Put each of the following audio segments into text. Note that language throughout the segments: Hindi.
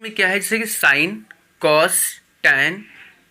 में क्या है, जैसे कि sine, cos, tan,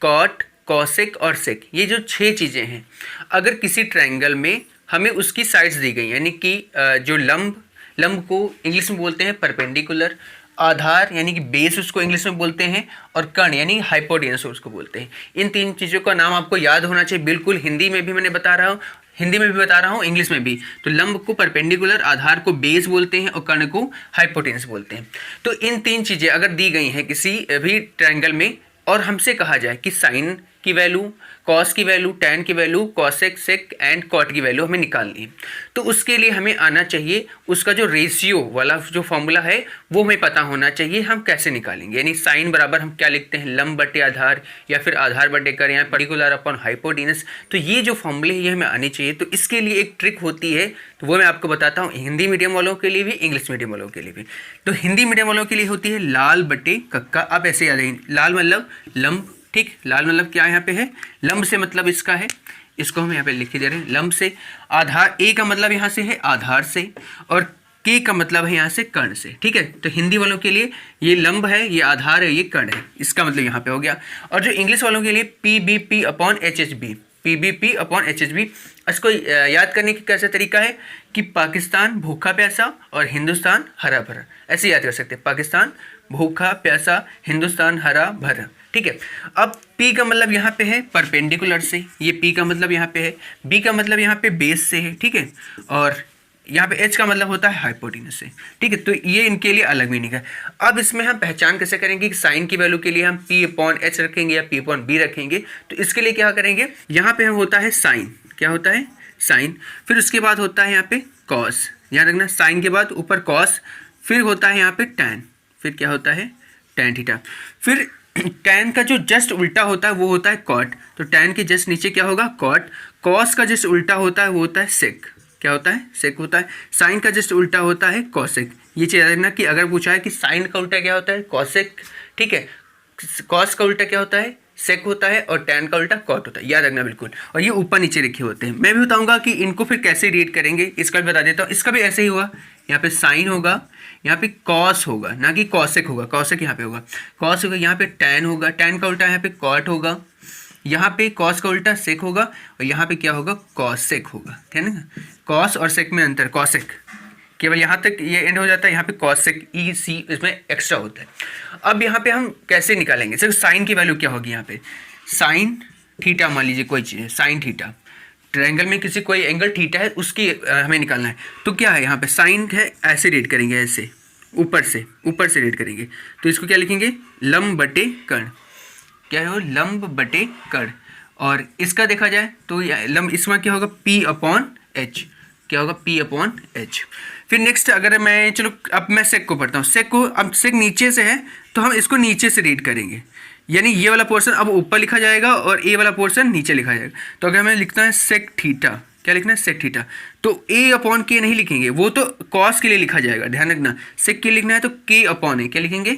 cot, cosec और सेक, ये जो 6 चीज़ें हैं, अगर किसी ट्रायंगल में हमें उसकी साइड्स दी गई, यानी कि जो लंब को इंग्लिश में बोलते हैं परपेंडिकुलर, आधार यानी कि बेस उसको इंग्लिश में बोलते हैं, और कर्ण यानी हाइपोटेनस उसको बोलते हैं। इन 3 चीज़ों का नाम आपको याद होना चाहिए बिल्कुल। हिंदी में भी मैंने बता रहा हूँ, हिंदी में भी बता रहा हूँ, इंग्लिश में भी। तो लंब को परपेंडिकुलर, आधार को बेस बोलते हैं और कर्ण को हाइपोटेनस बोलते हैं। तो इन 3 चीज़ें अगर दी गई हैं किसी भी ट्रायंगल में और हमसे कहा जाए कि साइन की वैल्यू, कॉस की वैल्यू, टैन की value, cosec, sec and cot की वैल्यू हमें निकालनी है, तो उसके लिए हमें आना चाहिए उसका जो रेशियो वाला जो फॉर्मूला है वो हमें पता होना चाहिए। हम कैसे निकालेंगे, यानी साइन बराबर हम क्या लिखते हैं, लंब बटे आधार या फिर आधार बटे कर या पर्टिकुलर अपॉन हाइपोटेनस। तो ये जो फॉर्मूले है ये हमें आनी चाहिए। तो इसके लिए एक ट्रिक होती है, तो वो मैं आपको बताता हूँ, हिंदी मीडियम वालों के लिए भी, इंग्लिश मीडियम वालों के लिए भी। तो हिंदी मीडियम वालों के लिए होती है लाल बटे कक्का। आप ऐसे याद रखें, लाल मतलब लंब, ठीक, लाल मतलब क्या यहाँ पे है, लंब से मतलब इसका है, इसको हम यहाँ पे लिख दे रहे हैं लंब से। आधार, ए का मतलब यहाँ से है आधार से, और के का मतलब है यहाँ से कर्ण से, ठीक है। तो हिंदी वालों के लिए ये लंब है, ये आधार है, ये कर्ण है, इसका मतलब यहाँ पे हो गया। और जो इंग्लिश वालों के लिए P B P upon H H B, P B P upon H H B. इसको याद करने की कैसा तरीका है कि पाकिस्तान भूखा प्यासा और हिंदुस्तान हरा भरा, ऐसे याद कर सकते हैं, पाकिस्तान भूखा प्यासा, हिंदुस्तान हरा भरा, ठीक है। अब P का मतलब यहाँ पे है परपेंडिकुलर से, ये P का मतलब यहाँ पे है, B का मतलब यहाँ पे बेस से है, ठीक है, और यहाँ पे H का मतलब होता है हाइपोटेनस से, ठीक है। तो ये इनके लिए अलग मीनिंग है। अब इसमें हम पहचान कैसे करेंगे कि साइन की वैल्यू के लिए हम P अपॉन H रखेंगे या P अपॉन B रखेंगे। तो इसके लिए क्या करेंगे, यहाँ पे होता है साइन, क्या होता है साइन, फिर उसके बाद होता है यहाँ पे कॉस, याद रखना, साइन के बाद ऊपर कॉस, फिर होता है यहाँ पे टैन, फिर क्या होता है टैन थीटा, फिर टैन का जो जस्ट उल्टा होता है वो होता है कॉट। तो टैन के जस्ट नीचे क्या होगा कॉट, कॉस का जस्ट उल्टा होता है वो होता है सेक, क्या होता है सेक होता है, साइन का जस्ट उल्टा होता है कॉसेक। ये चीज़ याद रखना कि अगर पूछा है कि साइन का उल्टा क्या होता है कॉसेक, ठीक है, कॉस का उल्टा क्या होता है सेक होता है, और टैन का उल्टा कॉट होता है, याद रखना बिल्कुल। और ये ऊपर नीचे लिखे होते हैं। मैं भी बताऊंगा कि इनको फिर कैसे रीड करेंगे, इसका भी बता देता हूँ। इसका भी ऐसे ही हुआ, यहाँ पे साइन होगा, यहाँ पे कॉस होगा, ना कि कॉसेक होगा, कॉसेक यहाँ पे होगा, कॉस होगा, यहाँ पे टैन होगा, टैन का उल्टा यहाँ पे कॉट होगा, यहाँ पे कॉस का उल्टा सेक होगा, और यहाँ पे क्या होगा कॉसेक होगा, ठीक है ना। कॉस और सेक में अंतर, कॉसेक केवल यहाँ तक ये एंड हो जाता है, यहाँ पे कॉसेक ई सी इसमें एक्स्ट्रा होता है। अब यहाँ पे हम कैसे निकालेंगे, सिर्फ साइन की वैल्यू क्या होगी, यहाँ पे साइन थीटा मान लीजिए कोई चीज़ है, साइन थीटा, ट्रायंगल में किसी कोई एंगल थीटा है उसकी हमें निकालना है। तो क्या है यहाँ पे साइन है, ऐसे रीड करेंगे, ऐसे ऊपर से रीड करेंगे। तो इसको क्या लिखेंगे लंब बटे कर्ण, क्या है लंब बटे कर्ण। और इसका देखा जाए तो लंब, इसमें क्या होगा P अपॉन एच, क्या होगा P अपॉन एच। फिर नेक्स्ट अगर मैं, चलो अब मैं सेक को पढ़ता हूँ, सेक को, अब सेक नीचे से है तो हम इसको नीचे से रीड करेंगे, यानी ये वाला पोर्शन अब ऊपर लिखा जाएगा और ए वाला पोर्शन नीचे लिखा जाएगा। तो अगर हमें लिखना है सेक थीटा, क्या लिखना है सेक थीटा, तो ए अपॉन के नहीं लिखेंगे, वो तो कॉस के लिए लिखा जाएगा, ध्यान रखना। सेक के लिखना है तो के अपॉन ए, क्या लिखेंगे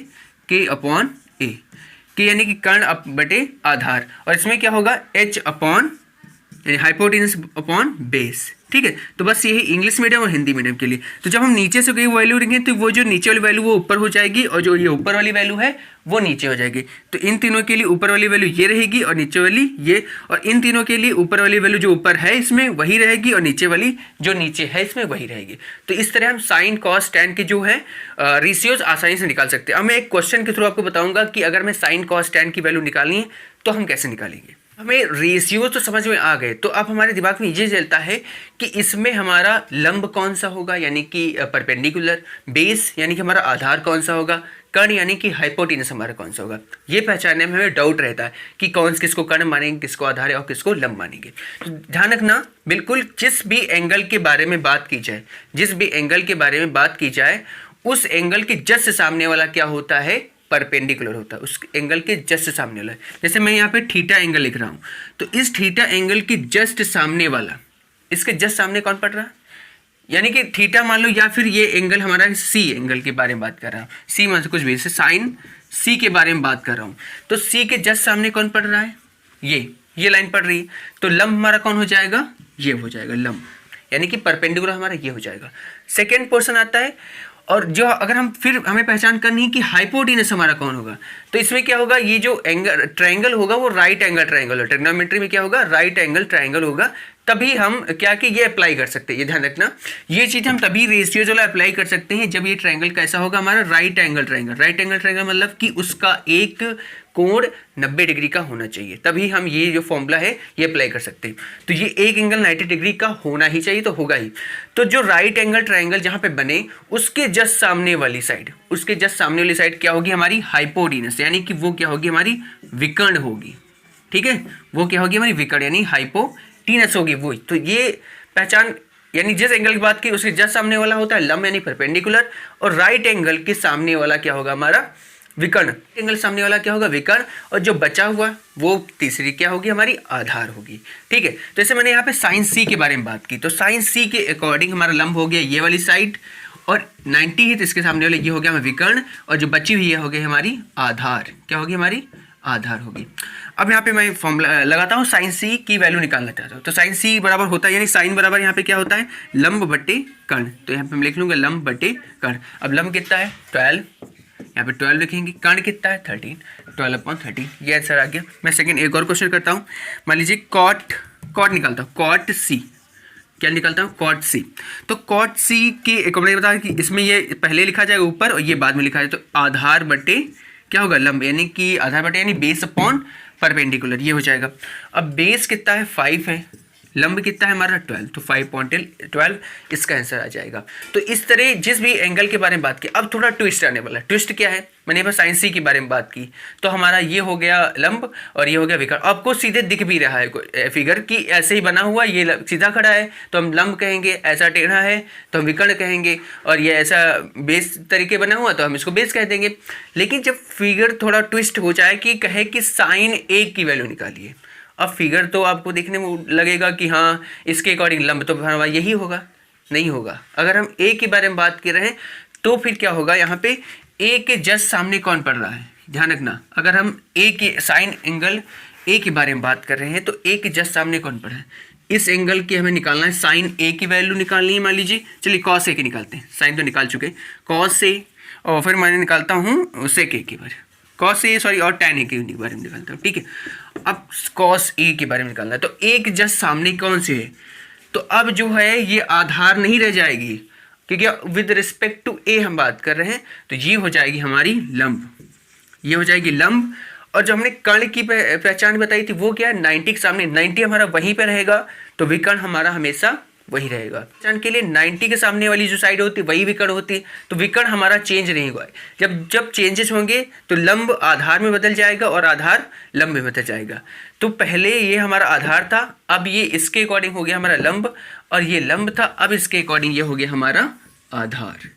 के अपॉन ए, के यानी कि कर्ण बटे आधार, और इसमें क्या होगा एच अपॉन यानी हाइपोटेनस अपॉन बेस, ठीक है। तो बस यही इंग्लिश मीडियम और हिंदी मीडियम के लिए। तो जब हम नीचे से कोई वैल्यू लिखेंगे तो वो जो नीचे वाली वैल्यू वो ऊपर हो जाएगी, और जो ये ऊपर वाली वैल्यू है वो नीचे हो जाएगी। तो इन तीनों के लिए ऊपर वाली वैल्यू ये रहेगी और नीचे वाली ये, और इन तीनों के लिए ऊपर वाली वैल्यू जो ऊपर है इसमें वही रहेगी और नीचे वाली जो नीचे है इसमें वही रहेगी। तो इस तरह हम साइन कॉस टैन के जो है रेशियोज आसानी से निकाल सकते हैं। अब मैं एक क्वेश्चन के थ्रू आपको बताऊंगा कि अगर मैं साइन कॉस टैन की वैल्यू निकालनी है तो हम कैसे निकालेंगे। हमें रेशियो तो समझ में आ गए, तो अब हमारे दिमाग में ये चलता है कि इसमें हमारा लंब कौन सा होगा, यानी कि परपेंडिकुलर, बेस यानी कि हमारा आधार कौन सा होगा, कर्ण यानी कि हाइपोटेनस हमारा कौन सा होगा। ये पहचानने में हमें डाउट रहता है कि कौन किसको कर्ण मानेंगे, किसको आधार है और किसको लंब मानेंगे। तो ध्यान रखना बिल्कुल, जिस भी एंगल के बारे में बात की जाए, जिस भी एंगल के बारे में बात की जाए, उस एंगल के जस्ट सामने वाला क्या होता है परपेंडिकुलर होता है, उस एंगल के जस्ट सामने वाला। जैसे मैं यहाँ पे थीटा एंगल लिख रहा हूँ, तो इस थीटा एंगल के जस्ट सामने वाला, इसके जस्ट सामने कौन पड़ रहा है, यानी कि थीटा मान लो, या फिर ये एंगल हमारा सी एंगल के बारे में बात कर रहा हूँ, सी मान से कुछ भी, जैसे साइन सी के बारे में बात कर रहा हूँ, तो सी के जस्ट सामने कौन पड़ रहा है, ये लाइन पड़ रही है। तो लंब हमारा कौन हो जाएगा, ये हो जाएगा लंब, यानी कि परपेंडिकुलर हमारा ये हो जाएगा। सेकेंड पोर्शन आता है और जो अगर हम फिर हमें पहचान करनी है कि हाइपोटेनस हमारा कौन होगा, तो इसमें क्या होगा, ये जो एंगल ट्रायंगल होगा वो राइट एंगल ट्रायंगल होगा। ट्रिग्नोमेट्री में क्या होगा, राइट एंगल ट्रायंगल होगा, तभी हम क्या कि ये अप्लाई कर सकते हैं। ये ध्यान रखना, ये चीज़ हम तभी रेशियोज वाला अप्लाई कर सकते हैं जब ये ट्रायंगल कैसा होगा हमारा, right angle triangle. Right angle triangle मतलब कि उसका एक कोण 90 डिग्री का होना चाहिए, तभी हम ये जो फॉर्मूला है ये अप्लाई कर सकते हैं। तो ये एक एंगल 90 डिग्री का होना ही चाहिए, तो होगा ही। तो जो राइट एंगल ट्रायंगल जहाँ पे बने उसके जस्ट सामने वाली साइड, उसके जस्ट सामने वाली साइड क्या होगी हमारी, हाइपोटेनस, यानी कि वो क्या होगी हमारी, विकर्ण होगी। ठीक है, वो क्या होगी हमारी, विकर्ण, यानी हाइपोटेनस होगी वो। तो ये पहचान, यानी जिस एंगल की बात की उसके जस्ट सामने वाला होता है लंब यानी परपेंडिकुलर, और राइट एंगल के सामने वाला क्या होगा हमारा, विकर्ण। एंगल सामने वाला क्या होगा, विकर्ण, और जो बचा हुआ वो तीसरी क्या होगी हमारी, आधार होगी। ठीक है, तो जैसे मैंने यहाँ पे साइन सी के बारे में बात की, तो साइन सी के अकॉर्डिंग हमारा लंब हो गया ये वाली साइड, और 90 है तो इसके सामने वाले ये हो गया हमारा विकर्ण, और जो बची हुई है हो गई हमारी आधार। क्या होगी हमारी, आधार होगी। अब यहाँ पे मैं फॉर्मूला लगाता हूँ, साइन सी की वैल्यू निकालना चाहता हूँ। तो साइन सी बराबर होता है, यानी साइन बराबर यहाँ पे क्या होता है, लंब बटे कर्ण। तो यहाँ पे मैं लिख लूँगा लंब बटे कर्ण। अब लंब कितना है 12, यहाँ पे 12 लिखेंगे, कर्ण कितना है 13, 12/13, ये आंसर आ गया। मैं सेकंड एक और क्वेश्चन करता हूँ। मान लीजिए कॉट निकालता हूँ, कॉट सी, क्या निकालता हूँ, कॉट सी। तो कॉट सी के एक मैंने बताया कि इसमें ये पहले लिखा जाएगा ऊपर और ये बाद में लिखा जाए, तो आधार बटे क्या होगा, लंब, यानी कि आधार बटे यानी बेस अपॉन परपेंडिकुलर, ये हो जाएगा। अब बेस कितना है 5 है, लंब कितना है हमारा 12, तो 5.12 इसका आंसर आ जाएगा। तो इस तरह जिस भी एंगल के बारे में बात की, अब थोड़ा ट्विस्ट आने वाला है। ट्विस्ट क्या है, मैंने बस साइन सी के बारे में बात की, तो हमारा ये हो गया लंब और ये हो गया विकर्ण। आपको सीधे दिख भी रहा है फिगर कि ऐसे ही बना हुआ, ये सीधा खड़ा है तो हम लंब कहेंगे, ऐसा टेढ़ा है तो हम विकर्ण कहेंगे, और ये ऐसा बेस तरीके बना हुआ तो हम इसको बेस कह देंगे। लेकिन जब फिगर थोड़ा ट्विस्ट हो जाए कि कहे कि साइन ए की वैल्यू निकालिए, अब फिगर तो आपको देखने में लगेगा कि हाँ इसके अकॉर्डिंग लंब तो हमारा यही होगा, नहीं होगा। अगर हम ए के बारे में बात कर रहे हैं तो फिर क्या होगा, यहाँ पे ए के जस्ट सामने कौन पड़ रहा है, ध्यान रखना। अगर हम ए के साइन एंगल ए के बारे में बात कर रहे हैं तो ए के जस्ट सामने कौन पड़ रहा है, इस एंगल की हमें निकालना है, साइन ए की वैल्यू निकालनी है। मान लीजिए चलिए कॉस ए की निकालते हैं, साइन तो निकाल चुके, कॉस ए, और फिर मैं निकालता हूँ सेक ए के बारे, कॉस ए सॉरी, और टैन ए के बारे में निकालता हूँ। ठीक है, अब कॉस ए के बारे में निकालना है, तो ए के जस्ट सामने कौन से है, तो अब जो है ये आधार नहीं रह जाएगी, क्योंकि विद रिस्पेक्ट टू ए हम बात कर रहे हैं, तो ये हो जाएगी हमारी लंब, ये हो जाएगी लंब। और जो हमने कर्ण की पहचान बताई थी वो क्या है, 90 के सामने, 90 हमारा वहीं पे रहेगा, तो विकर्ण हमारा हमेशा वही रहेगा। पहचान के लिए 90 के सामने वाली जो साइड होती है वही विकर्ण होती है, तो विकर्ण हमारा चेंज नहीं हुआ है। जब जब चेंजेस होंगे तो लंब आधार में बदल जाएगा और आधार लंब में बदल जाएगा। तो पहले ये हमारा आधार था, अब ये इसके अकॉर्डिंग हो गया हमारा लंब, और ये लंब था, अब इसके अकॉर्डिंग ये हो गया हमारा आधार।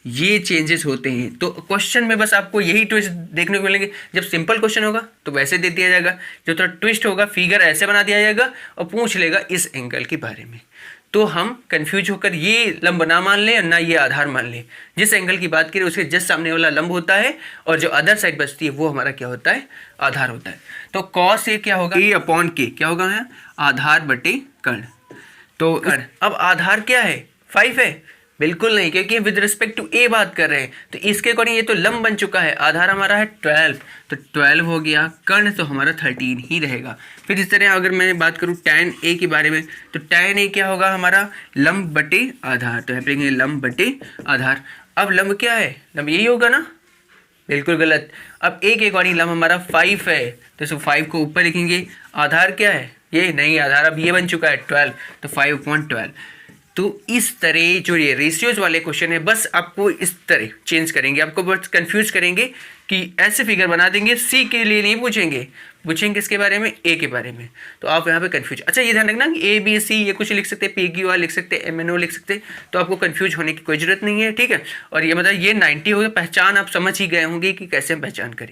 ये चेंजेस होते हैं। तो क्वेश्चन में बस आपको यही ट्विस्ट देखने को मिलेंगे। जब सिंपल क्वेश्चन होगा तो वैसे दे दिया जाएगा, जब थोड़ा ट्विस्ट होगा फिगर ऐसे बना दिया जाएगा और पूछ लेगा इस एंगल के बारे में, तो हम कंफ्यूज होकर ये लंब ना मान लें और ना ये आधार मान लें। जिस एंगल की बात करें उसके जस्ट सामने वाला लंब होता है, और जो अदर साइड बचती है वो हमारा क्या होता है, आधार होता है। तो कॉस ए क्या होगा, ए अपॉन के, क्या होगा है आधार बटे कर्ण। तो कर्ण, अब आधार क्या है 5 है, बिल्कुल नहीं, क्योंकि विद रिस्पेक्ट टू ए बात कर रहे हैं, तो इसके अकॉर्डिंग ये तो लंब बन चुका है, आधार हमारा है 12, तो 12 हो गया, कर्ण तो हमारा 13 ही रहेगा। फिर इस तरह अगर मैं बात करूँ टैन ए के बारे में, तो टैन ए क्या होगा हमारा लंब बटे आधार, तो यहाँ पे लिखेंगे लंब बटे आधार। अब लंब क्या है, लंब यही होगा ना, बिल्कुल गलत। अब ए के अकॉर्डिंग लंब हमारा 5 है, तो इसको 5 को ऊपर लिखेंगे, आधार क्या है ये, नहीं आधार अब ये बन चुका है 12, तो 5/12। तो इस तरह जो ये रेशियोज वाले क्वेश्चन है, बस आपको इस तरह चेंज करेंगे, आपको बस कंफ्यूज करेंगे कि ऐसे फिगर बना देंगे, सी के लिए नहीं पूछेंगे, पूछेंगे इसके बारे में, ए के बारे में, तो आप यहाँ पे कंफ्यूज। अच्छा ये ध्यान रखना कि ए बी सी ये कुछ लिख सकते हैं, पी क्यू आर लिख सकते हैं, एम एन ओ लिख सकते हैं, तो आपको कंफ्यूज होने की कोई जरूरत नहीं है। ठीक है, और ये मतलब ये 90 हो गया, पहचान आप समझ ही गए होंगे कि कैसे हम पहचान करें।